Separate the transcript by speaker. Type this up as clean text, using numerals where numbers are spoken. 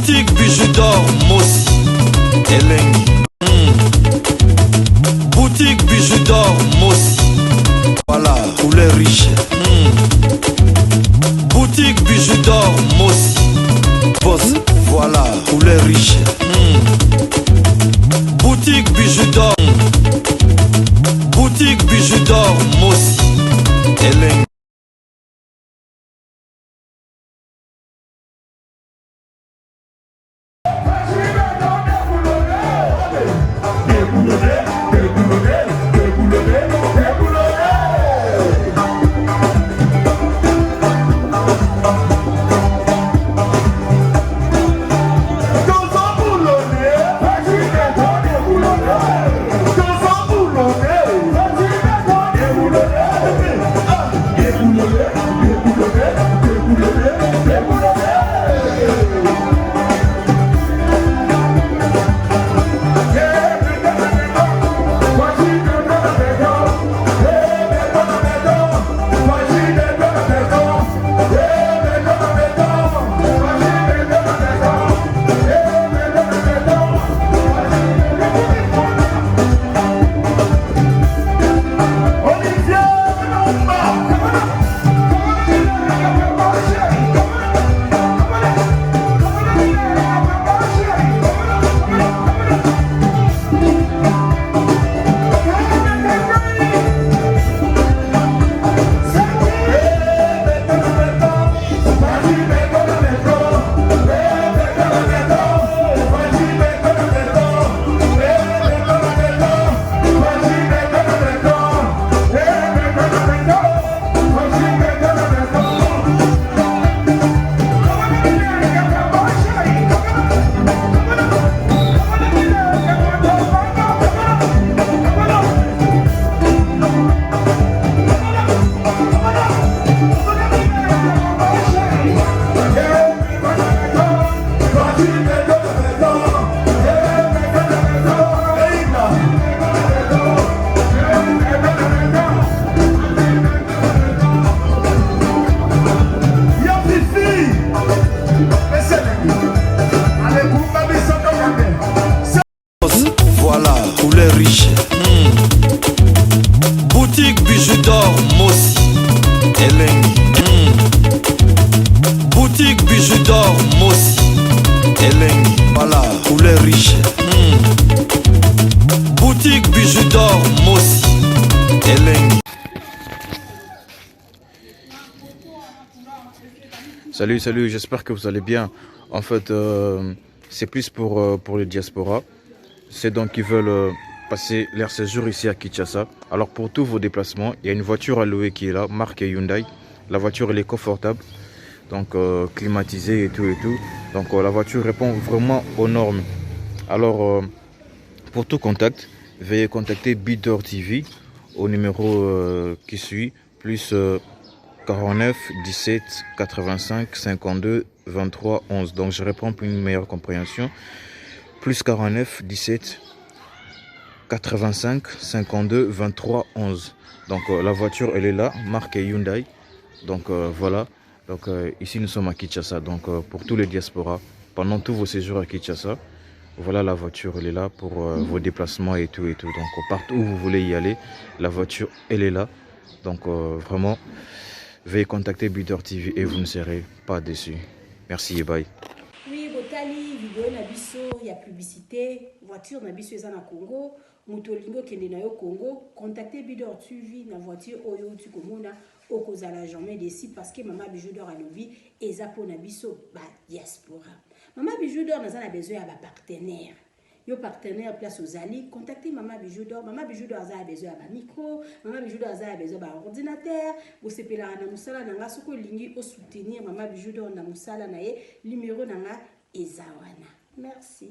Speaker 1: Boutique bijoux d'or, Mossi, Elengi. Boutique bijoux d'or, Mossi. Voilà, couleur riche. Boutique bijoux d'or, Mossi. Boss, voilà, couleur riche. Boutique bijoux d'or. Boutique bijoux d'or, Mossi, Elengi. Voilà, couleur riche. Boutique bijoux d'or, Mossi, Elengi. Boutique bijoux d'or, Mossi, Elengi. Voilà, couleur riche. Boutique bijoux d'or, Mossi, Elengi.
Speaker 2: Salut, j'espère que vous allez bien. En fait, c'est plus pour les diasporas. C'est donc qui veulent passer leur séjour ici à Kinshasa. Alors pour tous vos déplacements, il y a une voiture à louer qui est là, marque Hyundai. La voiture elle est confortable, donc climatisée et tout. Donc la voiture répond vraiment aux normes. Alors pour tout contact, veuillez contacter Bidor TV au numéro qui suit, plus 49 17 85 52 23 11. Donc je réponds pour une meilleure compréhension. Plus 49 17 85 52 23 11. Donc la voiture elle est là, marque Hyundai. Donc voilà. Donc ici nous sommes à Kinshasa. Donc pour tous les diasporas, pendant tous vos séjours à Kinshasa, voilà la voiture elle est là pour vos déplacements et tout. Donc partout où vous voulez y aller, la voiture elle est là. Donc vraiment, veuillez contacter Bidor TV et vous ne serez pas déçus. Merci et bye.
Speaker 3: Oui, botali vidéo na biso ya publicité voiture na biso eza na Congo moto lingo kende na yo Congo contactez Bidor TV na voiture oyo tu komona okozala jamais déçu parce que Mama Bijou d'Or alobi eza po na biso ba diaspora. Mama Bijou d'Or naza na besoin ya ba partenaire. Yo partenaire place aux alliés, contactez Mama Bijou d'Or. Mama Bijou d'Or a besoin de micro, Mama Bijou d'Or a besoin d'ordinateur. Vous sepez la na musala nanga soko lingi au soutenir Mama Bijou d'Or na musala na ye numéro nanga ezawana. Merci.